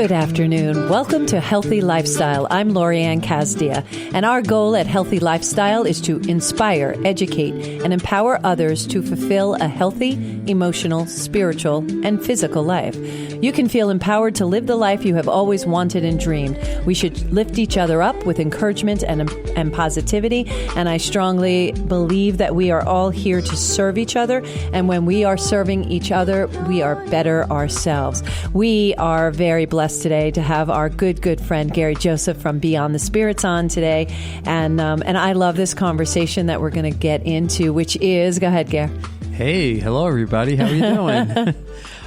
Good afternoon. Welcome to Healthy Lifestyle. I'm Lori Anne Casdia, and our goal at Healthy Lifestyle is to inspire, educate, and empower others to fulfill a healthy, emotional, spiritual, and physical life. You can feel empowered to live the life you have always wanted and dreamed. We should lift each other up with encouragement and positivity, and I strongly believe that we are all here to serve each other, and when we are serving each other, we are better ourselves. We are very blessed today to have our good friend Gary Joseph from Beyond the Spirits on today, and I love this conversation that we're going to get into, which is, go ahead, Gary. Hey, hello everybody. How are you doing?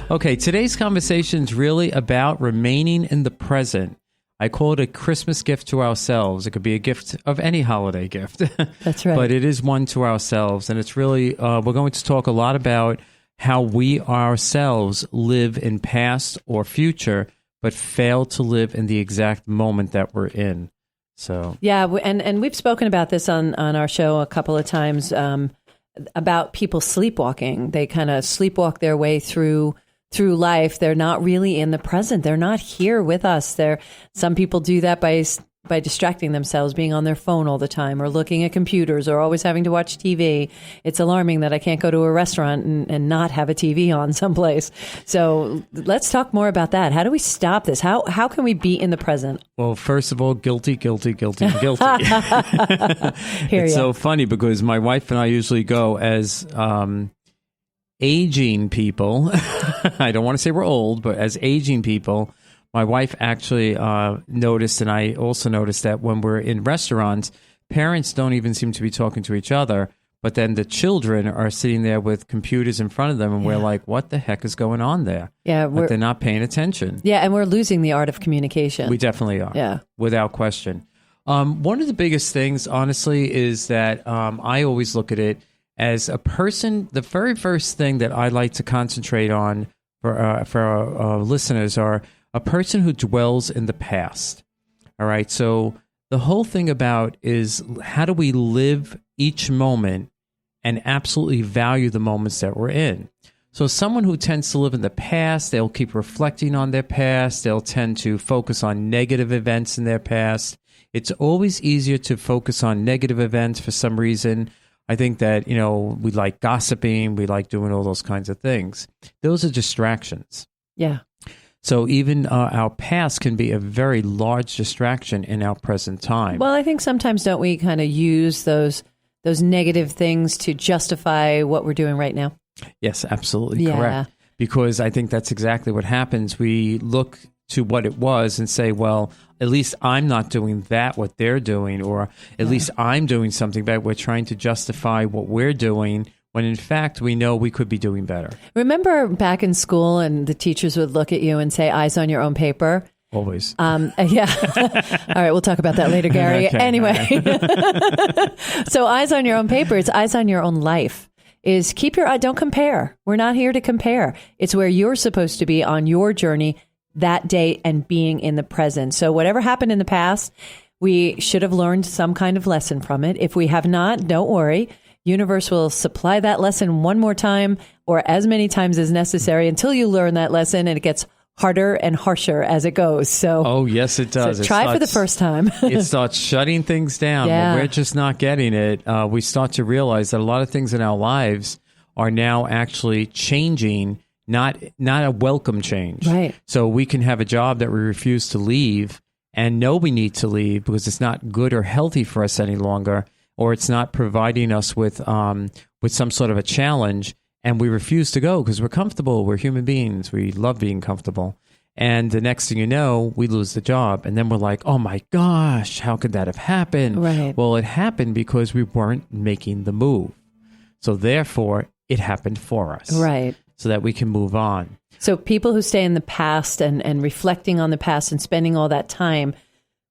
Okay, today's conversation is really about remaining in the present. I call it a Christmas gift to ourselves. It could be a gift of any holiday gift. That's right. But it is one to ourselves, and it's really we're going to talk a lot about how we ourselves live in past or future, but fail to live in the exact moment that we're in. So yeah, and we've spoken about this on our show a couple of times about people sleepwalking. They kind of sleepwalk their way through life. They're not really in the present. They're not here with us. Some people do that by distracting themselves, being on their phone all the time or looking at computers or always having to watch TV. It's alarming that I can't go to a restaurant and not have a TV on someplace. So let's talk more about that. How do we stop this? How can we be in the present? Well, first of all, guilty. It's so funny because my wife and I usually go as aging people. I don't want to say we're old, but as aging people. My wife actually noticed, and I also noticed that when we're in restaurants, parents don't even seem to be talking to each other, but then the children are sitting there with computers in front of them, and we're like, what the heck is going on there? Yeah, but they're not paying attention. Yeah, and we're losing the art of communication. We definitely are, yeah, without question. One of the biggest things, honestly, is that I always look at it as a person. The very first thing that I like to concentrate on for our listeners are a person who dwells in the past. All right. So the whole thing about is how do we live each moment and absolutely value the moments that we're in? So someone who tends to live in the past, they'll keep reflecting on their past. They'll tend to focus on negative events in their past. It's always easier to focus on negative events for some reason. I think that, we like gossiping. We like doing all those kinds of things. Those are distractions. Yeah. So even our past can be a very large distraction in our present time. Well, I think sometimes don't we kind of use those negative things to justify what we're doing right now? Yes, absolutely correct. Because I think that's exactly what happens. We look to what it was and say, well, at least I'm not doing what they're doing, or at least I'm doing something bad. We're trying to justify what we're doing, when in fact we know we could be doing better. Remember back in school and the teachers would look at you and say, eyes on your own paper? Always. Yeah. All right, we'll talk about that later, Gary. Okay. Anyway, so eyes on your own paper, it's eyes on your own life. Is keep your eye, don't compare. We're not here to compare. It's where you're supposed to be on your journey that day and being in the present. So whatever happened in the past, we should have learned some kind of lesson from it. If we have not, don't worry. Universe will supply that lesson one more time or as many times as necessary until you learn that lesson, and it gets harder and harsher as it goes. So, oh, yes, it does. So try for the first time. It starts shutting things down. Yeah. When we're just not getting it. We start to realize that a lot of things in our lives are now actually changing, not a welcome change. Right. So we can have a job that we refuse to leave and know we need to leave because it's not good or healthy for us any longer, or it's not providing us with some sort of a challenge, and we refuse to go because we're comfortable. We're human beings. We love being comfortable. And the next thing you know, we lose the job. And then we're like, oh my gosh, how could that have happened? Right. Well, it happened because we weren't making the move. So therefore, it happened for us. Right. So that we can move on. So people who stay in the past and reflecting on the past and spending all that time,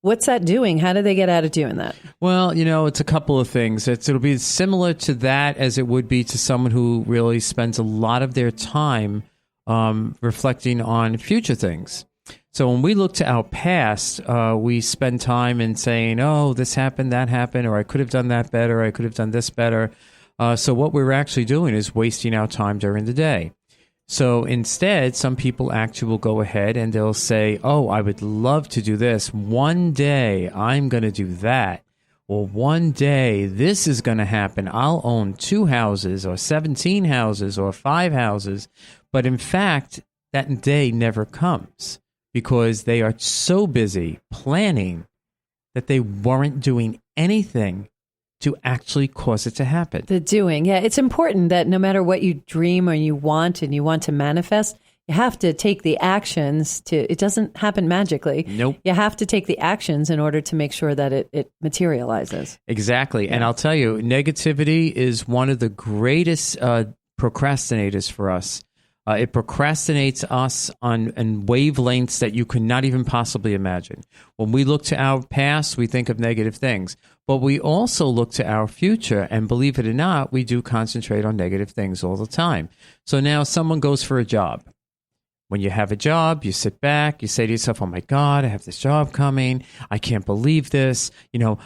what's that doing? How do they get out of doing that? Well, it's a couple of things. It'll be similar to that as it would be to someone who really spends a lot of their time reflecting on future things. So when we look to our past, we spend time in saying, oh, this happened, that happened, or I could have done that better, I could have done this better. So what we're actually doing is wasting our time during the day. So instead, some people actually will go ahead and they'll say, oh, I would love to do this. One day I'm going to do that. Or one day this is going to happen. I'll own 2 houses or 17 houses or 5 houses. But in fact, that day never comes because they are so busy planning that they weren't doing anything to actually cause it to happen. The doing. Yeah, it's important that no matter what you dream or you want and you want to manifest, you have to take the actions it doesn't happen magically. Nope. You have to take the actions in order to make sure that it materializes. Exactly. Yeah. And I'll tell you, negativity is one of the greatest procrastinators for us. It procrastinates us on wavelengths that you could not even possibly imagine. When we look to our past, we think of negative things. But we also look to our future, and believe it or not, we do concentrate on negative things all the time. So now someone goes for a job. When you have a job, you sit back, you say to yourself, oh my God, I have this job coming. I can't believe this.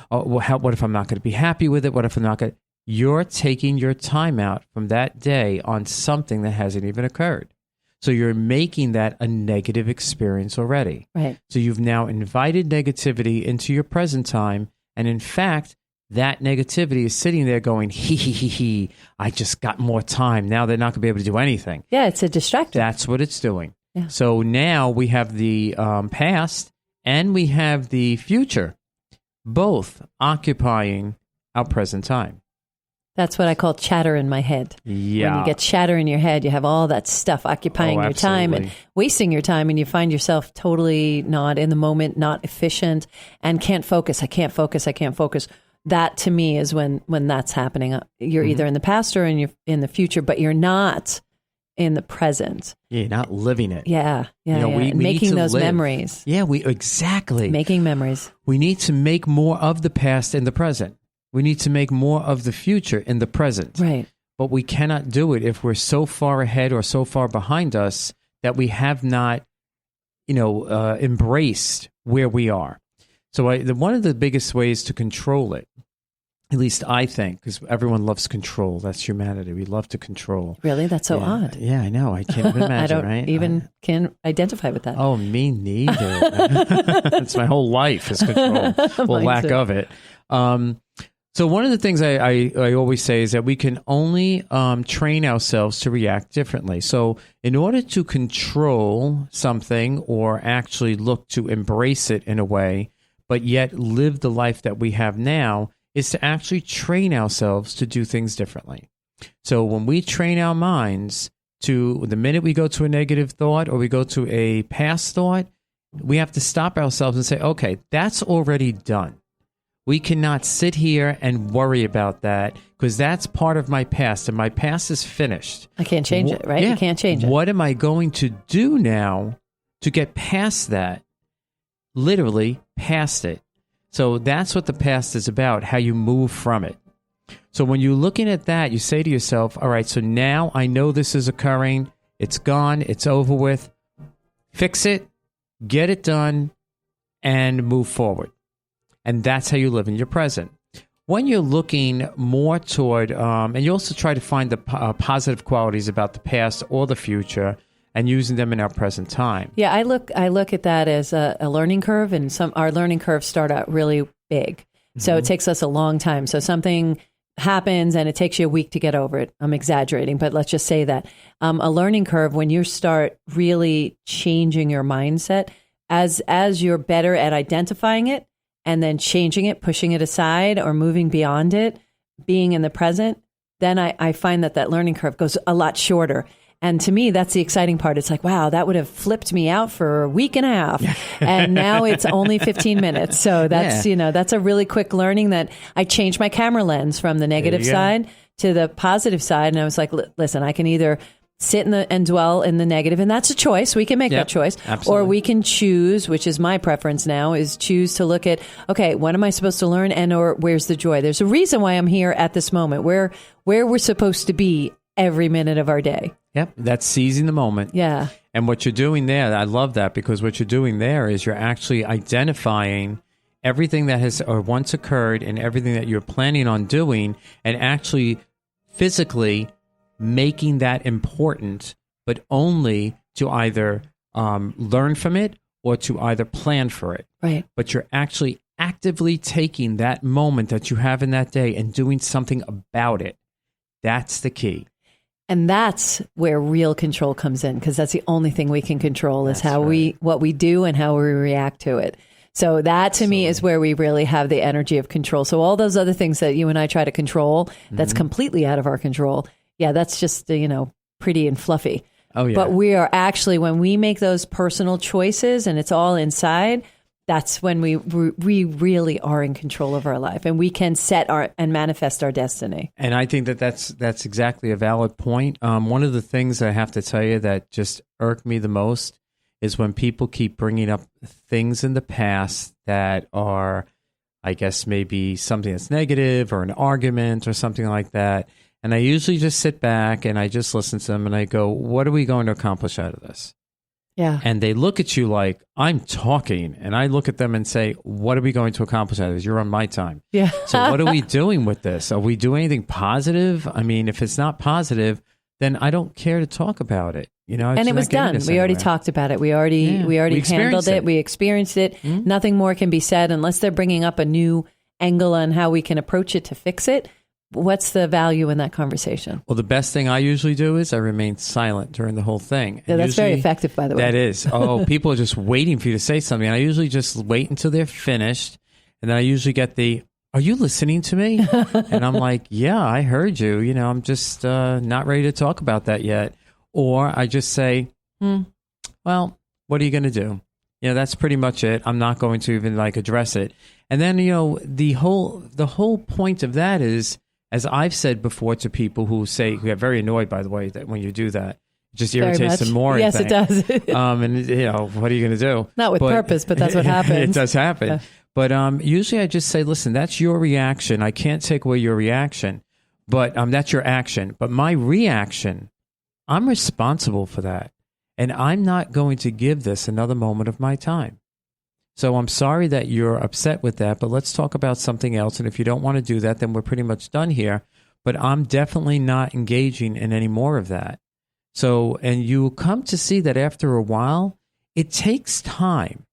What if I'm not going to be happy with it? What if I'm not going to? You're taking your time out from that day on something that hasn't even occurred. So you're making that a negative experience already. Right. So you've now invited negativity into your present time. And in fact, that negativity is sitting there going, he, I just got more time. Now they're not going to be able to do anything. Yeah, it's a distractor. That's what it's doing. Yeah. So now we have the past and we have the future, both occupying our present time. That's what I call chatter in my head. Yeah. When you get chatter in your head, you have all that stuff occupying your time and wasting your time, and you find yourself totally not in the moment, not efficient, and can't focus. I can't focus. That to me is when that's happening. You're either in the past or in the future, but you're not in the present. Yeah, you're not living it. Yeah. We making those memories. Yeah, exactly. Making memories. We need to make more of the past in the present. We need to make more of the future in the present. Right. But we cannot do it if we're so far ahead or so far behind us that we have not, embraced where we are. So one of the biggest ways to control it, at least I think, because everyone loves control. That's humanity. We love to control. Really? That's so odd. Yeah, I know. I can't even imagine, I don't even can identify with that. Oh, me neither. It's my whole life is control. Well, lack of it. So one of the things I always say is that we can only train ourselves to react differently. So in order to control something or actually look to embrace it in a way, but yet live the life that we have now, is to actually train ourselves to do things differently. So when we train our minds to the minute we go to a negative thought or we go to a past thought, we have to stop ourselves and say, okay, that's already done. We cannot sit here and worry about that because that's part of my past and my past is finished. I can't change it, right? Yeah. You can't change it. What am I going to do now to get past that? Literally past it. So that's what the past is about, how you move from it. So when you're looking at that, you say to yourself, all right, so now I know this is occurring. It's gone. It's over with. Fix it, get it done, and move forward. And that's how you live in your present. When you're looking more toward, and you also try to find the positive qualities about the past or the future and using them in our present time. Yeah, I look at that as a learning curve, and our learning curves start out really big. So it takes us a long time. So something happens and it takes you a week to get over it. I'm exaggerating, but let's just say that. A learning curve, when you start really changing your mindset, as you're better at identifying it, and then changing it, pushing it aside or moving beyond it, being in the present, then I find that learning curve goes a lot shorter. And to me, that's the exciting part. It's like, wow, that would have flipped me out for a week and a half. And now it's only 15 minutes. So that's, that's a really quick learning that I changed my camera lens from the negative side to the positive side. And I was like, listen, I can either sit and dwell in the negative, and that's a choice. We can make that choice. Absolutely. Or we can choose, which is my preference now, is choose to look at, okay, what am I supposed to learn, and or where's the joy? There's a reason why I'm here at this moment, where we're supposed to be every minute of our day. Yep, that's seizing the moment. Yeah. And what you're doing there, I love that, because what you're doing there is you're actually identifying everything that has or once occurred and everything that you're planning on doing, and actually physically making that important but only to either learn from it or to either plan for it. Right. But you're actually actively taking that moment that you have in that day and doing something about it. That's the key. And that's where real control comes in, because that's the only thing we can control is That's right. what we do and how we react to it. So that to me is where we really have the energy of control. So all those other things that you and I try to control, that's completely out of our control. Yeah, that's just, pretty and fluffy. Oh, yeah. But we are actually, when we make those personal choices and it's all inside, that's when we really are in control of our life, and we can set and manifest our destiny. And I think that's exactly a valid point. One of the things I have to tell you that just irk me the most is when people keep bringing up things in the past that are, I guess, maybe something that's negative or an argument or something like that. And I usually just sit back and I just listen to them and I go, what are we going to accomplish out of this? Yeah. And they look at you like, I'm talking. And I look at them and say, what are we going to accomplish out of this? You're on my time. Yeah. So what are we doing with this? Are we doing anything positive? I mean, if it's not positive, then I don't care to talk about it. And it was done. We already talked about it. We already handled it. We experienced it. Mm-hmm. Nothing more can be said unless they're bringing up a new angle on how we can approach it to fix it. What's the value in that conversation? Well, the best thing I usually do is I remain silent during the whole thing. Yeah, that's very effective, by the way. That is. Oh, people are just waiting for you to say something. And I usually just wait until they're finished. And then I usually get are you listening to me? And I'm like, yeah, I heard you. I'm just not ready to talk about that yet. Or I just say, well, what are you going to do? That's pretty much it. I'm not going to even address it. And then, the whole point of that is, as I've said before to people who get very annoyed, by the way, that when you do that, it just irritates them more. Yes, it does. And, what are you going to do? Not with purpose, but that's what happens. It does happen. Yeah. But usually I just say, listen, that's your reaction. I can't take away your reaction, but that's your action. But my reaction, I'm responsible for that. And I'm not going to give this another moment of my time. So I'm sorry that you're upset with that, but let's talk about something else. And if you don't want to do that, then we're pretty much done here. But I'm definitely not engaging in any more of that. So, and you come to see that after a while, it takes time.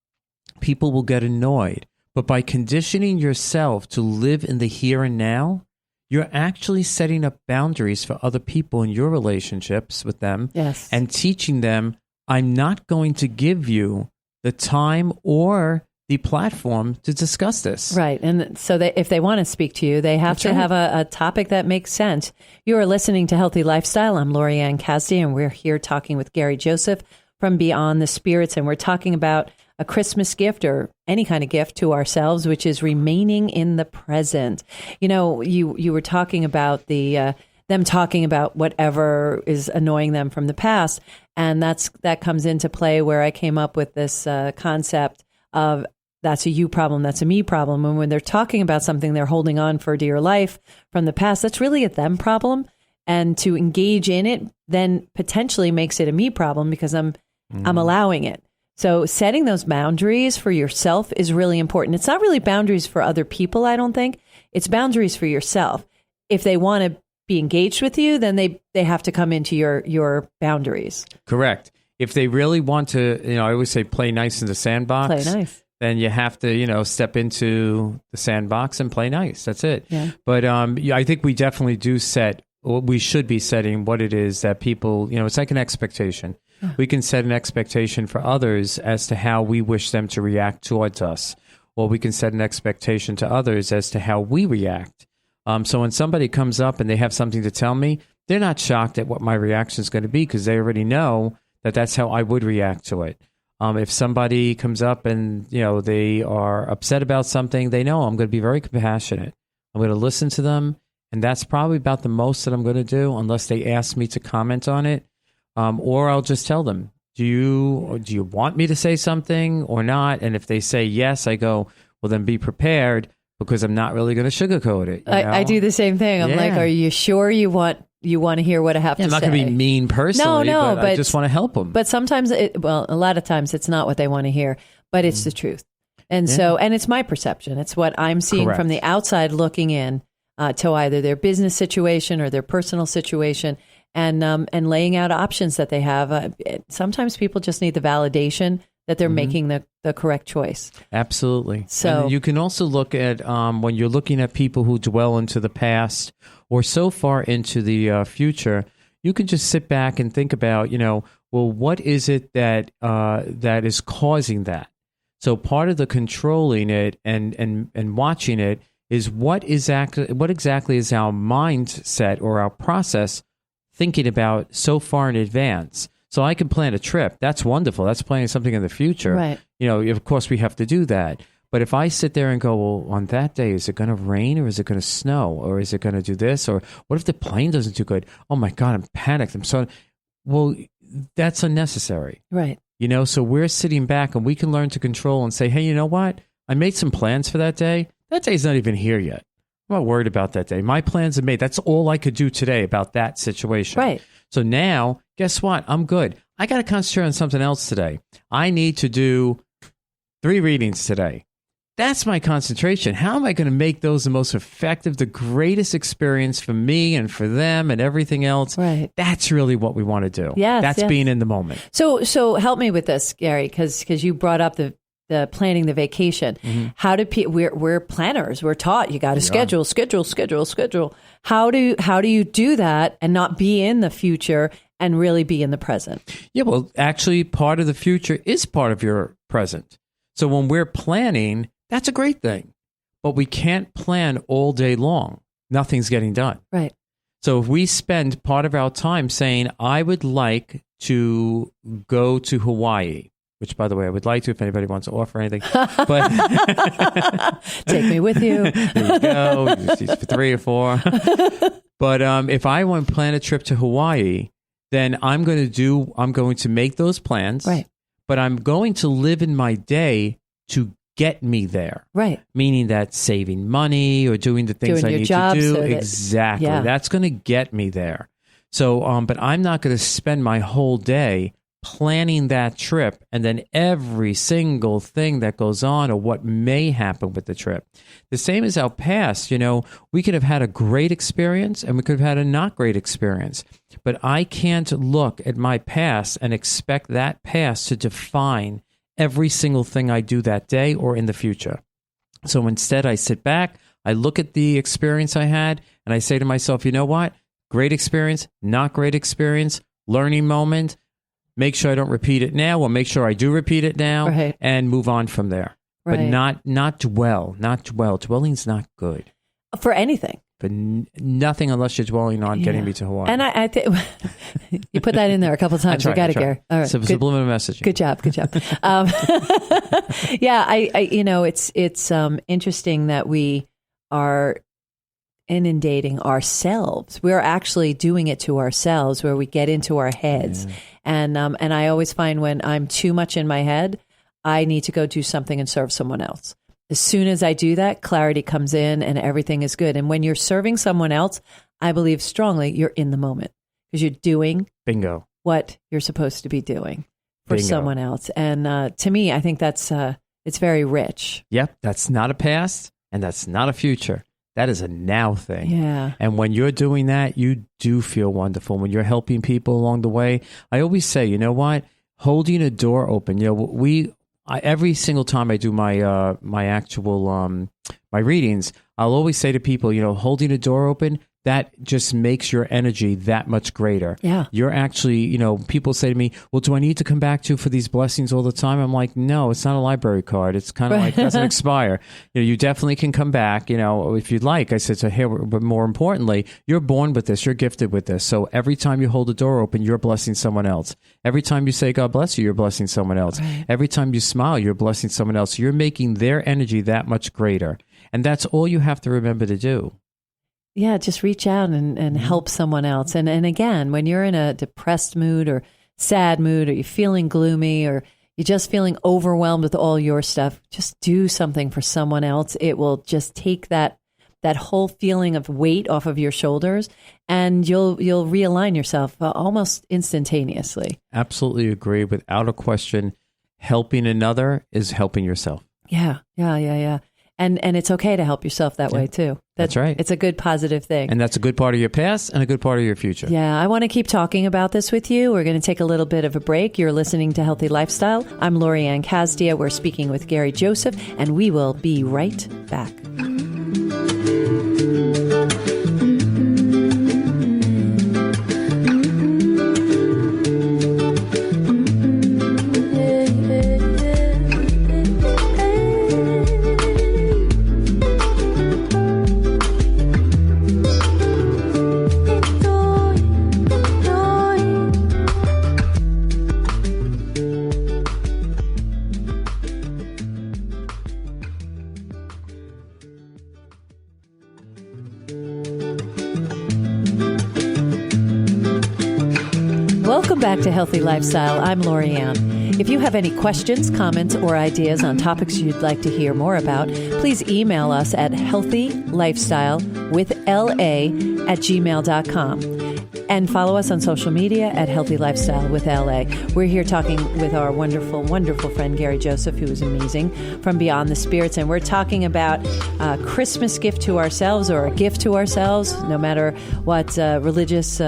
People will get annoyed. But by conditioning yourself to live in the here and now, you're actually setting up boundaries for other people in your relationships with them. Yes. And teaching them, I'm not going to give you the time or the platform to discuss this. Right. And so if they want to speak to you, they have to have a topic that makes sense. You are listening to Healthy Lifestyle. I'm Lori Anne Casdia, and we're here talking with Gary Joseph from Beyond the Spirits. And we're talking about a Christmas gift or any kind of gift to ourselves, which is remaining in the present. You were talking about them talking about whatever is annoying them from the past. And that comes into play where I came up with this concept of that's a you problem, that's a me problem. And when they're talking about something they're holding on for dear life from the past, that's really a them problem. And to engage in it then potentially makes it a me problem because I'm allowing it. So setting those boundaries for yourself is really important. It's not really boundaries for other people, I don't think. It's boundaries for yourself. If they want to be engaged with you, then they have to come into your boundaries. Correct. If they really want to, I always say play nice in the sandbox. Play nice. Then you have to, step into the sandbox and play nice. That's it. Yeah. But I think we definitely do we should be setting what it is that people, it's like an expectation. We can set an expectation for others as to how we wish them to react towards us. Or we can set an expectation to others as to how we react. So when somebody comes up and they have something to tell me, they're not shocked at what my reaction is going to be because they already know that that's how I would react to it. If somebody comes up and, they are upset about something, they know I'm going to be very compassionate. I'm going to listen to them. And that's probably about the most that I'm going to do unless they ask me to comment on it. Or I'll just tell them, do you want me to say something or not? And if they say yes, I go, well, then be prepared because I'm not really going to sugarcoat it. I do the same thing. I'm like, are you sure you want to hear what I have to say? I'm not going to be mean personally, but I just want to help them. But sometimes, a lot of times it's not what they want to hear, but it's the truth. And so, and it's my perception. It's what I'm seeing from the outside looking in to either their business situation or their personal situation. and laying out options that they have. Sometimes people just need the validation that they're making the correct choice. Absolutely. So and you can also look at when you're looking at people who dwell into the past or so far into the future, you can just sit back and think about, well, what is it that that is causing that? So part of the controlling it and watching it is what exactly is our mindset or our process thinking about so far in advance. So I can plan a trip. That's wonderful. That's planning something in the future. Right. Of course we have to do that. But if I sit there and go, well, on that day, is it going to rain or is it going to snow or is it going to do this? Or what if the plane doesn't do good? Oh my God, I'm panicked. Well, that's unnecessary. Right. So we're sitting back and we can learn to control and say, hey, you know what? I made some plans for that day. That day's not even here yet. I'm not worried about that day. My plans are made. That's all I could do today about that situation. Right. So now, guess what? I'm good. I got to concentrate on something else today. I need to do 3 readings today. That's my concentration. How am I going to make those the most effective, the greatest experience for me and for them and everything else? Right. That's really what we want to do. Yes, That's being in the moment. So help me with this, Gary, because you brought up the planning the vacation. How do we're planners? We're taught you got to schedule. How do you do that and not be in the future and really be in the present? Yeah, well, actually, part of the future is part of your present. So when we're planning, that's a great thing. But we can't plan all day long. Nothing's getting done. Right. So if we spend part of our time saying, I would like to go to Hawaii, which, by the way, I would like to if anybody wants to offer anything. But take me with you. There you go. For 3 or 4. But if I want to plan a trip to Hawaii, then I'm going to make those plans. Right. But I'm going to live in my day to get me there. Right. Meaning that saving money or doing the things I need to do. Exactly. Yeah. That's going to get me there. So, but I'm not going to spend my whole day planning that trip and then every single thing that goes on or what may happen with the trip. The same as our past, we could have had a great experience and we could have had a not great experience. But I can't look at my past and expect that past to define every single thing I do that day or in the future. So instead, I sit back, I look at the experience I had, and I say to myself, you know what? Great experience, not great experience, learning moment. Make sure I don't repeat it now, or make sure I do repeat it now, right, and move on from there. Right. But not dwell. Dwelling's not good. For anything. But nothing unless you're dwelling on getting me to Hawaii. And I think you put that in there a couple of times. I got it, Gary. All right. Subliminal messaging. Good job. Yeah, it's interesting that we are inundating ourselves. We're actually doing it to ourselves, where we get into our heads. Yeah. And I always find when I'm too much in my head, I need to go do something and serve someone else. As soon as I do that, clarity comes in and everything is good. And when you're serving someone else, I believe strongly you're in the moment because you're doing bingo what you're supposed to be doing for someone else. And to me, I think that's it's very rich. Yep, that's not a past and that's not a future. That is a now thing. Yeah. And when you're doing that, you do feel wonderful. When you're helping people along the way, I always say, you know what? Holding a door open. Every single time I do my my actual my readings, I'll always say to people, holding a door open, that just makes your energy that much greater. Yeah. You're actually, people say to me, well, do I need to come back to for these blessings all the time? I'm like, no, it's not a library card. It's kind of like, it doesn't expire. You definitely can come back, if you'd like. I said, so here, but more importantly, you're born with this. You're gifted with this. So every time you hold the door open, you're blessing someone else. Every time you say, God bless you, you're blessing someone else. Right. Every time you smile, you're blessing someone else. You're making their energy that much greater. And that's all you have to remember to do. Yeah, just reach out and help someone else. And again, when you're in a depressed mood or sad mood, or you're feeling gloomy, or you're just feeling overwhelmed with all your stuff, just do something for someone else. It will just take that whole feeling of weight off of your shoulders, and you'll realign yourself almost instantaneously. Absolutely agree. Without a question, helping another is helping yourself. Yeah. And it's okay to help yourself that way too. That's right. It's a good positive thing. And that's a good part of your past and a good part of your future. Yeah, I want to keep talking about this with you. We're going to take a little bit of a break. You're listening to Healthy Lifestyle. I'm Lori Anne Casdia. We're speaking with Gary Joseph, and we will be right back. Welcome back to Healthy Lifestyle. I'm Lori Anne. If you have any questions, comments, or ideas on topics you'd like to hear more about, please email us at healthylifestylewithla@gmail.com. And follow us on social media at Healthy Lifestyle with LA. We're here talking with our wonderful, wonderful friend Gary Joseph, who is amazing, from Beyond the Spirits. And we're talking about a Christmas gift to ourselves, or a gift to ourselves, no matter what religious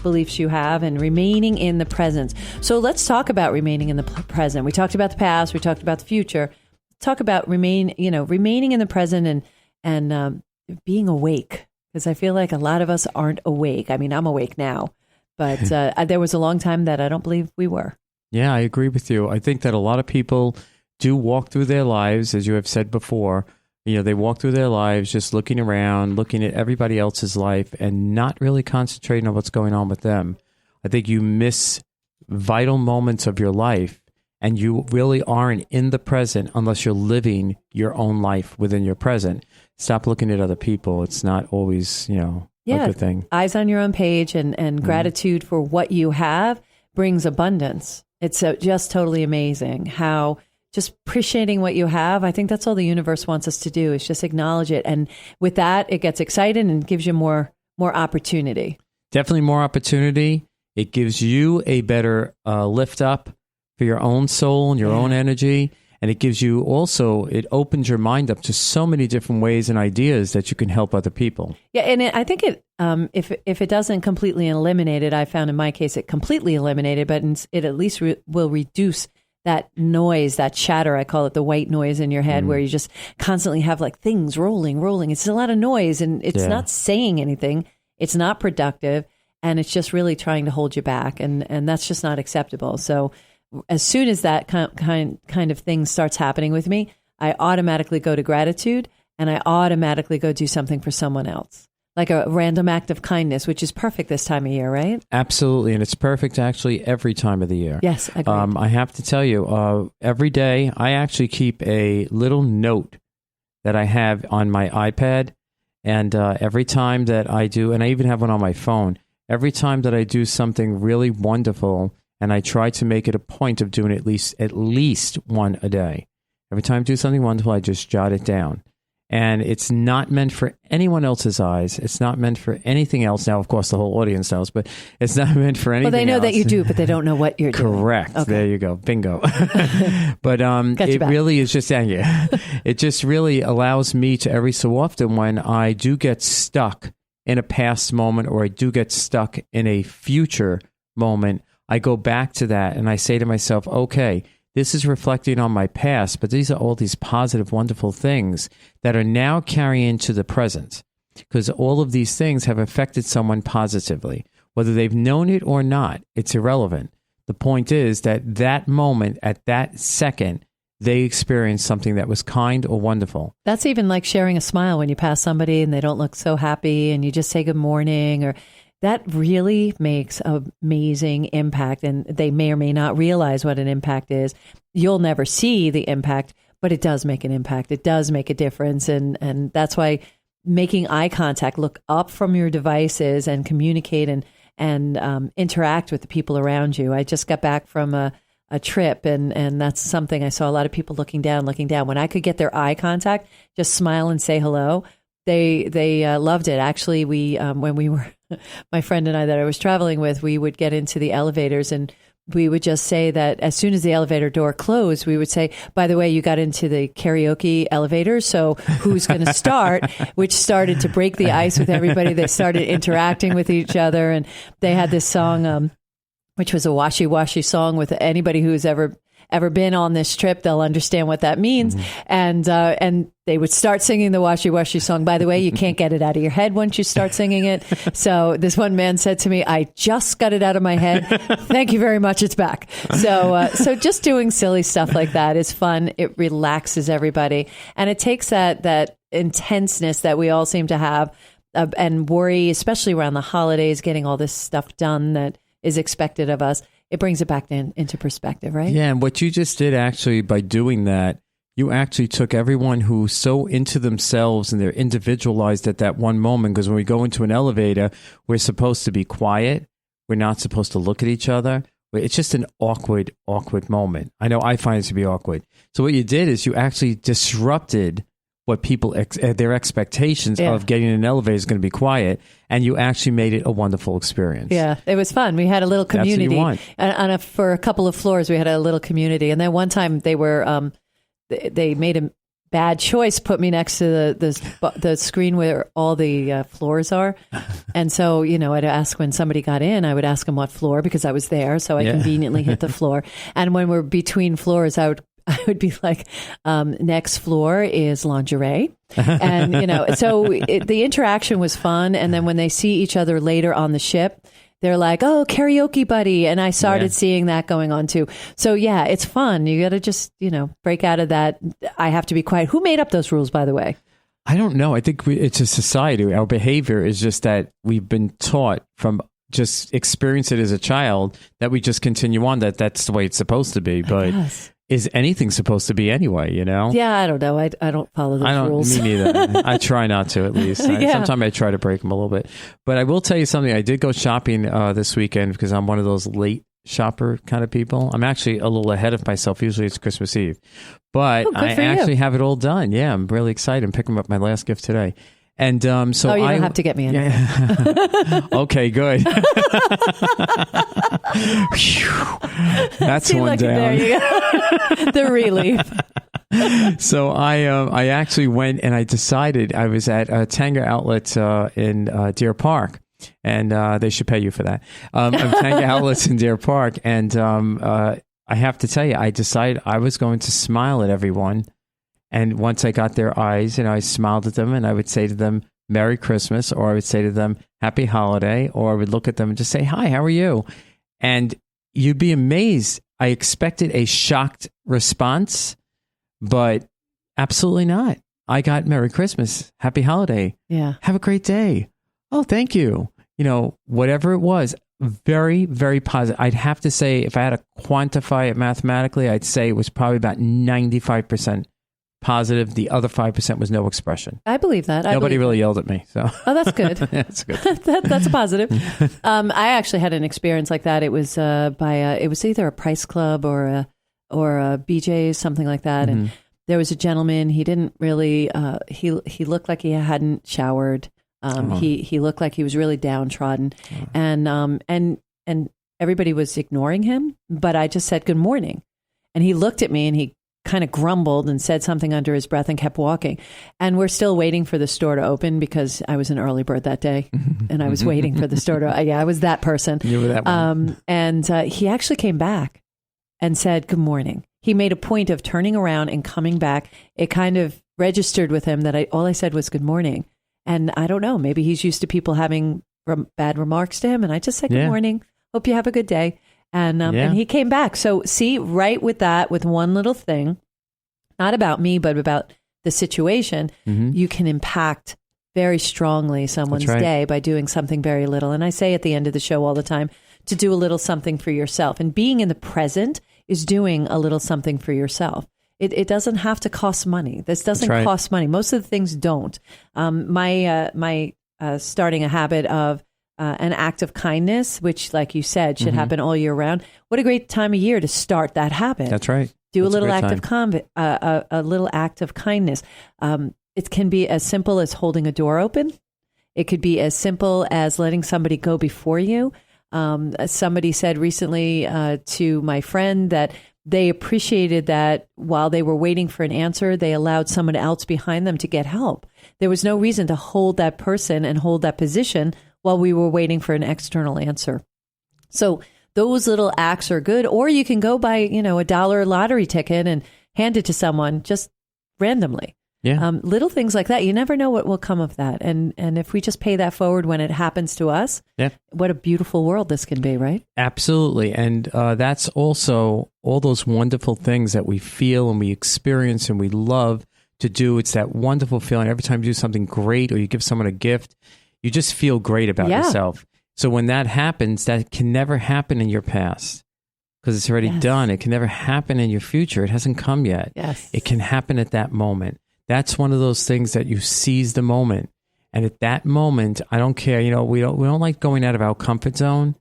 beliefs you have, and remaining in the present. So let's talk about remaining in the present. We talked about the past. We talked about the future. Talk about remaining in the present and being awake. Because I feel like a lot of us aren't awake. I mean, I'm awake now, but there was a long time that I don't believe we were. Yeah, I agree with you. I think that a lot of people do walk through their lives, as you have said before. They walk through their lives just looking around, looking at everybody else's life, and not really concentrating on what's going on with them. I think you miss vital moments of your life, and you really aren't in the present unless you're living your own life within your present. Stop looking at other people. It's not always, a good thing. Eyes on your own page, and gratitude for what you have brings abundance. It's just totally amazing how just appreciating what you have. I think that's all the universe wants us to do, is just acknowledge it. And with that, it gets excited and gives you more opportunity. Definitely more opportunity. It gives you a better lift up for your own soul and your own energy. And it gives you also, it opens your mind up to so many different ways and ideas that you can help other people. Yeah, and I think it, if it doesn't completely eliminate it, I found in my case it completely eliminated, but it at least will reduce that noise, that chatter. I call it the white noise in your head, where you just constantly have like things rolling. It's a lot of noise, and it's not saying anything. It's not productive, and it's just really trying to hold you back, and that's just not acceptable. So as soon as that kind of thing starts happening with me, I automatically go to gratitude, and I automatically go do something for someone else, like a random act of kindness, which is perfect this time of year, right? Absolutely, and it's perfect actually every time of the year. Yes, agreed. I have to tell you, every day I actually keep a little note that I have on my iPad, and every time that I do, and I even have one on my phone, every time that I do something really wonderful, and I try to make it a point of doing at least one a day. Every time I do something wonderful, I just jot it down. And it's not meant for anyone else's eyes. It's not meant for anything else. Now, of course, the whole audience knows, but it's not meant for anything else. Well, they know that you do, but they don't know what you're doing. Correct. Okay. There you go. Bingo. But it really is just, it just really allows me to, every so often when I do get stuck in a past moment, or I do get stuck in a future moment, I go back to that and I say to myself, okay, this is reflecting on my past, but these are all these positive, wonderful things that are now carrying into the present, because all of these things have affected someone positively. Whether they've known it or not, it's irrelevant. The point is that moment, at that second, they experienced something that was kind or wonderful. That's even like sharing a smile when you pass somebody and they don't look so happy, and you just say good morning, or that really makes an amazing impact, and they may or may not realize what an impact is. You'll never see the impact, but it does make an impact. It does make a difference, and that's why making eye contact, look up from your devices and communicate and interact with the people around you. I just got back from a trip, and that's something I saw a lot of people looking down. When I could get their eye contact, just smile and say hello, they loved it. Actually, we when we were, my friend and I that I was traveling with, we would get into the elevators, and we would just say that as soon as the elevator door closed, we would say, by the way, you got into the karaoke elevator, so who's going to start? Which started to break the ice with everybody. They started interacting with each other, and they had this song, which was a washy-washy song. With anybody who's ever been on this trip, they'll understand what that means. And they would start singing the washy-washy song. By the way, you can't get it out of your head once you start singing it. So this one man said to me, I just got it out of my head. Thank you very much. It's back. So just doing silly stuff like that is fun. It relaxes everybody. And it takes that intenseness that we all seem to have and worry, especially around the holidays, getting all this stuff done that is expected of us. It brings it back into perspective, right? Yeah, and what you just did actually by doing that, you actually took everyone who's so into themselves and they're individualized at that one moment. Because when we go into an elevator, we're supposed to be quiet. We're not supposed to look at each other. It's just an awkward moment. I know I find it to be awkward. So what you did is you actually disrupted what people, their expectations of getting in an elevator is going to be quiet, and you actually made it a wonderful experience. Yeah, it was fun. We had a little community. That's what you want. For a couple of floors, we had a little community. And then one time they were, they made a bad choice, put me next to the screen where all the floors are. And so, I'd ask when somebody got in, I would ask them what floor, because I was there. So I conveniently hit the floor. And when we're between floors, I would be like, next floor is lingerie. And, so the interaction was fun. And then when they see each other later on the ship, they're like, oh, karaoke buddy. And I started seeing that going on too. So yeah, it's fun. You got to just, break out of that. I have to be quiet. Who made up those rules, by the way? I don't know. I think it's a society. Our behavior is just that we've been taught from just experience it as a child that we just continue on that's the way it's supposed to be. But is anything supposed to be anyway, Yeah, I don't know. I don't follow those rules. Me neither. I try not to, at least. Sometimes I try to break them a little bit. But I will tell you something. I did go shopping this weekend because I'm one of those late shopper kind of people. I'm actually a little ahead of myself. Usually it's Christmas Eve. But I actually have it all done. Yeah, I'm really excited. I'm picking up my last gift today. And so you don't have to get me in. Okay, good. That's one down. There you go. The relief. So I actually went and I decided I was at a Tanger outlet in Deer Park, and they should pay you for that. Tanger outlets in Deer Park, and I have to tell you, I decided I was going to smile at everyone. And once I got their eyes, I smiled at them, and I would say to them, Merry Christmas, or I would say to them, Happy Holiday, or I would look at them and just say, Hi, how are you? And you'd be amazed. I expected a shocked response, but absolutely not. I got Merry Christmas, Happy Holiday. Yeah. Have a great day. Oh, thank you. Whatever it was, very, very positive. I'd have to say, if I had to quantify it mathematically, I'd say it was probably about 95% positive. The other 5% was no expression. I believe that. Nobody really yelled at me. So. Oh, that's good. That's good. That's a positive. I actually had an experience like that. It was it was either a Price Club or a BJ's, something like that. And there was a gentleman. He didn't really. He looked like he hadn't showered. He looked like he was really downtrodden, and everybody was ignoring him. But I just said good morning, and he looked at me and he kind of grumbled and said something under his breath and kept walking. And we're still waiting for the store to open because I was an early bird that day and I was waiting for the store to, I was that person. You were that one. And he actually came back and said, good morning. He made a point of turning around and coming back. It kind of registered with him that all I said was good morning. And I don't know, maybe he's used to people having bad remarks to him. And I just said, good morning. Hope you have a good day. And he came back. So see, right with that, with one little thing, not about me, but about the situation, you can impact very strongly someone's day by doing something very little. And I say at the end of the show all the time to do a little something for yourself. And being in the present is doing a little something for yourself. It doesn't have to cost money. This doesn't cost money. Most of the things don't. My starting a habit of an act of kindness, which, like you said, should happen all year round. What a great time of year to start that habit. That's right. Do a little act of a little act of kindness. It can be as simple as holding a door open. It could be as simple as letting somebody go before you. Somebody said recently to my friend that they appreciated that while they were waiting for an answer, they allowed someone else behind them to get help. There was no reason to hold that person and hold that position while we were waiting for an external answer. So those little acts are good. Or you can go buy, $1 lottery ticket and hand it to someone just randomly. Yeah. Little things like that. You never know what will come of that. And if we just pay that forward when it happens to us, what a beautiful world this can be, right? Absolutely. And that's also all those wonderful things that we feel and we experience and we love to do. It's that wonderful feeling. Every time you do something great or you give someone a gift, you just feel great about yourself. So when that happens, that can never happen in your past because it's already done. It can never happen in your future. It hasn't come yet. Yes. It can happen at that moment. That's one of those things that you seize the moment. And at that moment, I don't care, we don't like going out of our comfort zone,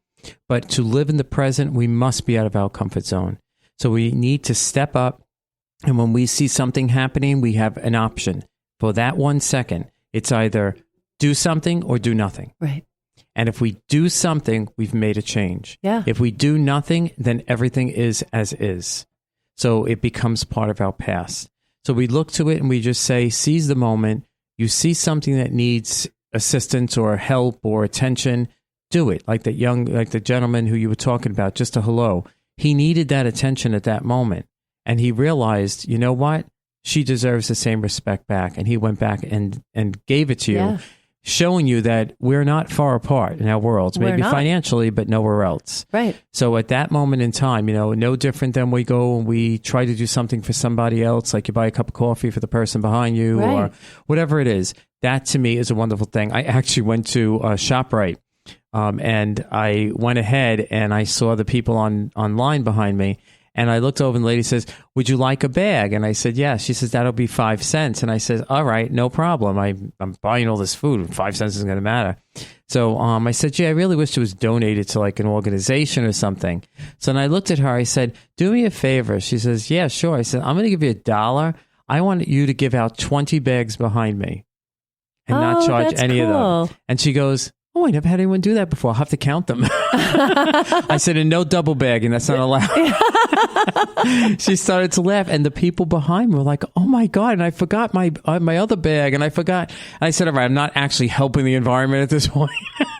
but to live in the present, we must be out of our comfort zone. So we need to step up. And when we see something happening, we have an option for that 1 second. It's either do something or do nothing. Right. And if we do something, we've made a change. Yeah. If we do nothing, then everything is as is. So it becomes part of our past. So we look to it and we just say, seize the moment. You see something that needs assistance or help or attention, do it. Like the gentleman who you were talking about, just a hello. He needed that attention at that moment. And he realized, you know what? She deserves the same respect back. And he went back and gave it to you, showing you that we're not far apart in our worlds, maybe financially, but nowhere else. Right. So at that moment in time, no different than we go and we try to do something for somebody else, like you buy a cup of coffee for the person behind you or whatever it is. That to me is a wonderful thing. I actually went to ShopRite and I went ahead and I saw the people online behind me. And I looked over and the lady says, would you like a bag? And I said, yes. She says, that'll be 5 cents. And I said, all right, no problem. I'm buying all this food. 5 cents isn't going to matter. So I said, gee, I really wish it was donated to like an organization or something. So then I looked at her. I said, do me a favor. She says, yeah, sure. I said, I'm going to give you $1. I want you to give out 20 bags behind me and not charge any of them. And she goes, oh, I never had anyone do that before. I'll have to count them. I said, and no double bagging. That's not allowed. She started to laugh. And the people behind me were like, oh, my God. And I forgot my other bag. And I forgot. And I said, all right, I'm not actually helping the environment at this point.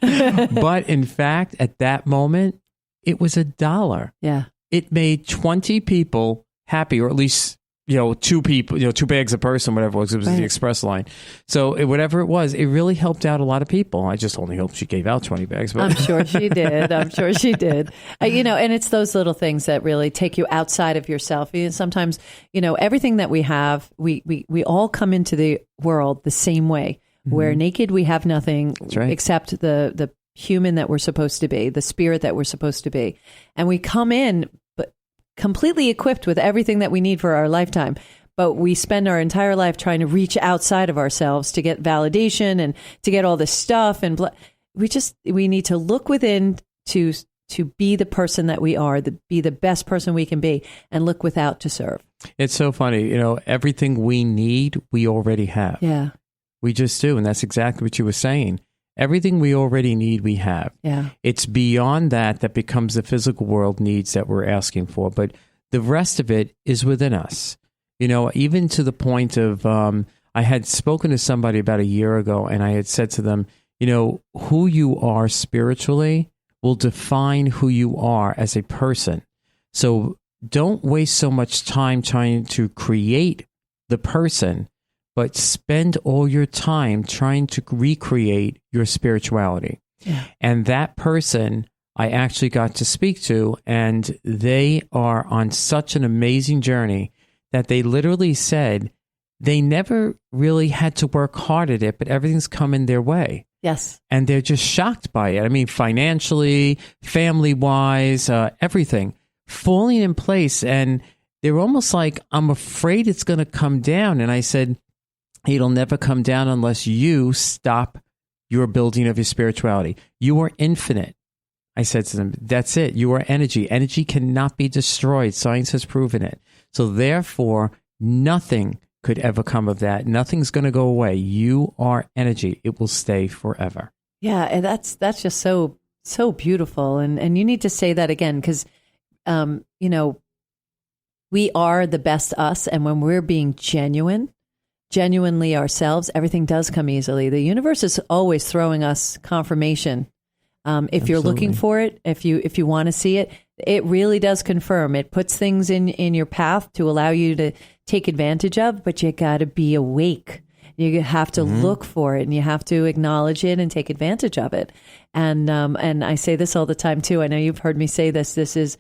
But in fact, at that moment, it was $1. Yeah. It made 20 people happy, or at least 2 people, 2 bags a person, whatever it was. It was the express line. So whatever it was, it really helped out a lot of people. I just only hope she gave out 20 bags. But. I'm sure she did. And it's those little things that really take you outside of yourself. Sometimes, everything that we have, we all come into the world the same way. Mm-hmm. We're naked. We have nothing except the human that we're supposed to be, the spirit that we're supposed to be. And we come in completely equipped with everything that we need for our lifetime. But we spend our entire life trying to reach outside of ourselves to get validation and to get all this stuff. And we need to look within to be the person that we are, be the best person we can be, and look without to serve. It's so funny. Everything we need, we already have. Yeah. We just do. And that's exactly what you were saying. Everything we already need, we have. Yeah. It's beyond that becomes the physical world needs that we're asking for. But the rest of it is within us. Even to the point of, I had spoken to somebody about a year ago, and I had said to them, who you are spiritually will define who you are as a person. So don't waste so much time trying to create the person, but spend all your time trying to recreate your spirituality. Yeah. And that person I actually got to speak to, and they are on such an amazing journey that they literally said they never really had to work hard at it, but everything's coming their way. Yes. And they're just shocked by it. I mean, financially, family-wise, everything falling in place. And they're almost like, I'm afraid it's going to come down. And I said, it'll never come down unless you stop your building of your spirituality. You are infinite. I said to them, that's it. You are energy. Energy cannot be destroyed. Science has proven it. So therefore, nothing could ever come of that. Nothing's going to go away. You are energy. It will stay forever. Yeah, and that's just so So beautiful. And you need to say that again, because, we are the best us. And when we're being genuinely ourselves, everything does come easily. The universe is always throwing us confirmation. If you're looking for it, if you want to see it, it really does confirm. It puts things in your path to allow you to take advantage of, but you got to be awake. You have to look for it, and you have to acknowledge it and take advantage of it. And I say this all the time too. I know you've heard me say this. This is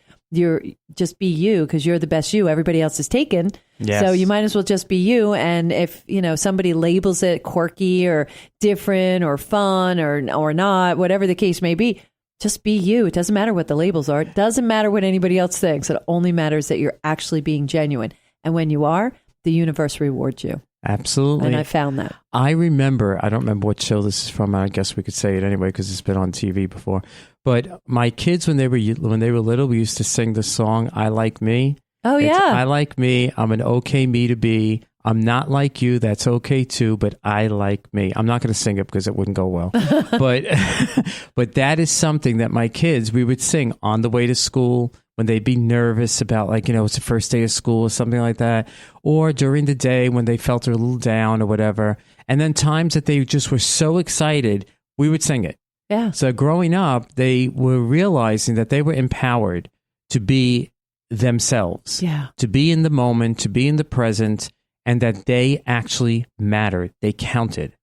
just be you, because you're the best you. Everybody else is taken. Yes. So you might as well just be you. And if, somebody labels it quirky or different or fun or not, whatever the case may be, just be you. It doesn't matter what the labels are. It doesn't matter what anybody else thinks. It only matters that you're actually being genuine. And when you are, the universe rewards you. Absolutely. And I found that. I don't remember what show this is from. I guess we could say it anyway because it's been on TV before. But my kids, when they were little, we used to sing the song, I Like Me. Oh, yeah. I like me. I'm an okay me to be. I'm not like you. That's okay too, but I like me. I'm not going to sing it because it wouldn't go well. But that is something that my kids, we would sing on the way to school when they'd be nervous about, it's the first day of school or something like that, or during the day when they felt a little down or whatever. And then times that they just were so excited, we would sing it. Yeah. So growing up, they were realizing that they were empowered to be themselves, to be in the moment, to be in the present, and that they actually mattered. They counted.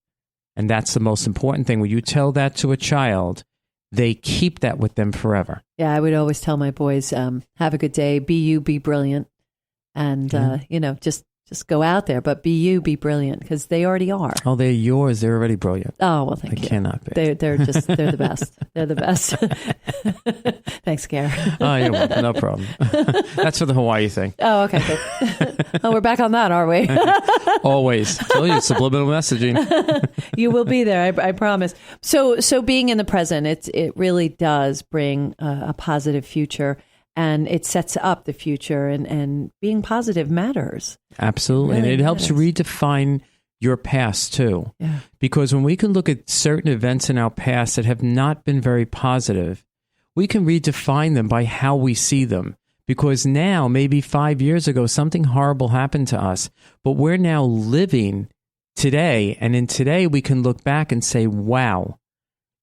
And that's the most important thing. When you tell that to a child, they keep that with them forever. Yeah, I would always tell my boys, have a good day, be you, be brilliant. And, just go out there, but be you, be brilliant, because they already are. Oh, they're yours. They're already brilliant. Oh, well, thank you. They cannot be. They're the best. They're the best. Thanks, Gary. Oh, you're welcome. No problem. That's for the Hawaii thing. Oh, okay. Good. Oh, we're back on that, are we? Always. I tell you, subliminal messaging. You will be there. I promise. So being in the present, it really does bring a positive future. And it sets up the future, and being positive matters. Absolutely. Really and it helps matters. redefine your past too. Yeah. Because when we can look at certain events in our past that have not been very positive, we can redefine them by how we see them. Because now, maybe 5 years ago, something horrible happened to us, but we're now living today. And in today, we can look back and say, wow,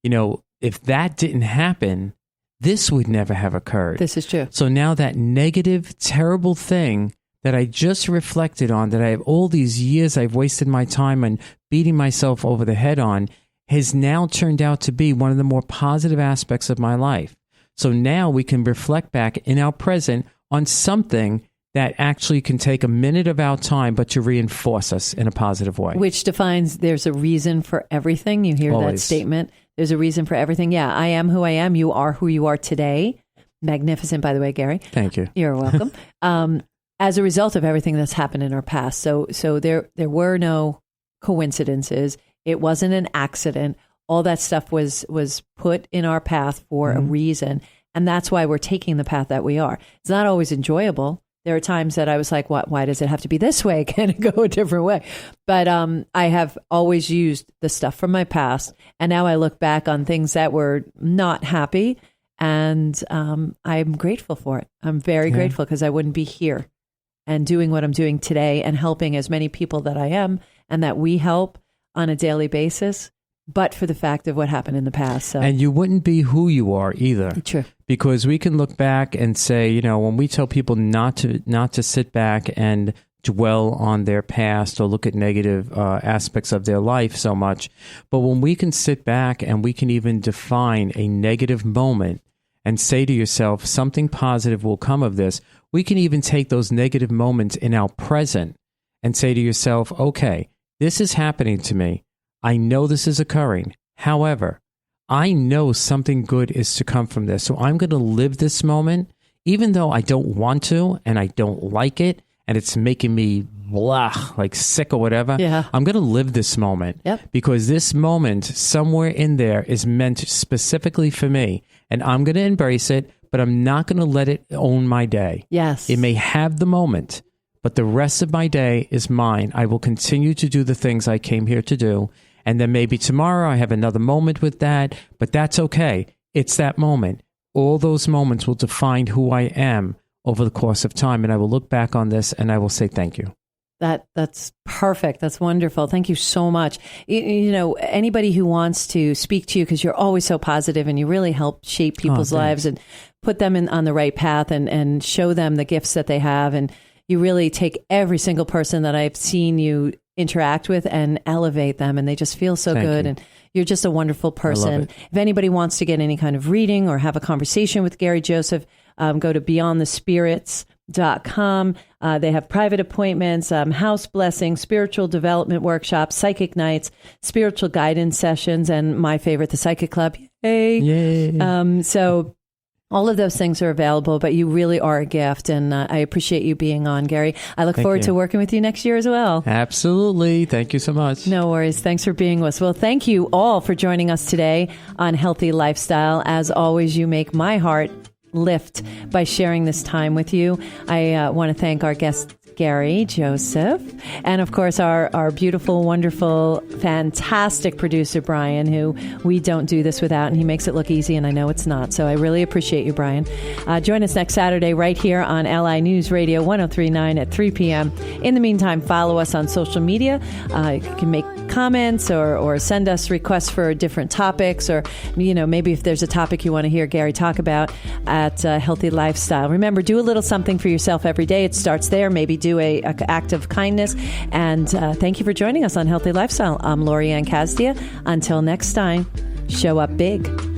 if that didn't happen, this would never have occurred. This is true. So now that negative, terrible thing that I just reflected on, that I have all these years I've wasted my time on beating myself over the head on, has now turned out to be one of the more positive aspects of my life. So now we can reflect back in our present on something that actually can take a minute of our time, but to reinforce us in a positive way. Which defines there's a reason for everything. You hear Always. that statement. There's a reason for everything. Yeah, I am who I am. You are who you are today. Magnificent, by the way, Gary. Thank you. You're welcome. As a result of everything that's happened in our past. So there were no coincidences. It wasn't an accident. All that stuff was put in our path for a reason. And that's why we're taking the path that we are. It's not always enjoyable. There are times that I was like, why does it have to be this way? Can it go a different way? But I have always used the stuff from my past. And now I look back on things that were not happy. And I'm grateful for it. I'm very grateful, because I wouldn't be here and doing what I'm doing today and helping as many people that I am and that we help on a daily basis, but for the fact of what happened in the past. So. And you wouldn't be who you are either. True. Because we can look back and say, when we tell people not to sit back and dwell on their past or look at negative aspects of their life so much, but when we can sit back and we can even define a negative moment and say to yourself, something positive will come of this, we can even take those negative moments in our present and say to yourself, okay, this is happening to me. I know this is occurring. However, I know something good is to come from this. So I'm going to live this moment, even though I don't want to and I don't like it and it's making me like sick or whatever. Yeah. I'm going to live this moment because this moment somewhere in there is meant specifically for me, and I'm going to embrace it, but I'm not going to let it own my day. Yes. It may have the moment, but the rest of my day is mine. I will continue to do the things I came here to do. And then maybe tomorrow I have another moment with that, but that's okay. it's that moment. All those moments will define who I am over the course of time. And I will look back on this and I will say thank you. That's perfect. That's wonderful. Thank you so much. You know, anybody who wants to speak to you, because you're always so positive and you really help shape people's lives and put them on the right path and show them the gifts that they have. And you really take every single person that I've seen you interact with and elevate them, and they just feel so good. And you're just a wonderful person. If anybody wants to get any kind of reading or have a conversation with Gary Joseph, go to beyondthespirits.com. They have private appointments, house blessings, spiritual development workshops, psychic nights, spiritual guidance sessions, and my favorite, the Psychic Club. Yay! So all of those things are available, but you really are a gift, and I appreciate you being on, Gary. I look forward to working with you next year as well. Absolutely. Thank you so much. No worries. Thanks for being with us. Well, thank you all for joining us today on Healthy Lifestyle. As always, you make my heart lift by sharing this time with you. I want to thank our guest, Gary Joseph, and of course our beautiful, wonderful, fantastic producer, Brian, who we don't do this without, and he makes it look easy, and I know it's not. So I really appreciate you, Brian. Join us next Saturday right here on LI News Radio 103.9 at 3 p.m. In the meantime, follow us on social media. You can make comments or send us requests for different topics, or maybe if there's a topic you want to hear Gary talk about at Healthy Lifestyle. Remember, do a little something for yourself every day. It starts there. Maybe do a act of kindness. And thank you for joining us on Healthy Lifestyle. I'm Lori Anne Casdia. Until next time, show up big.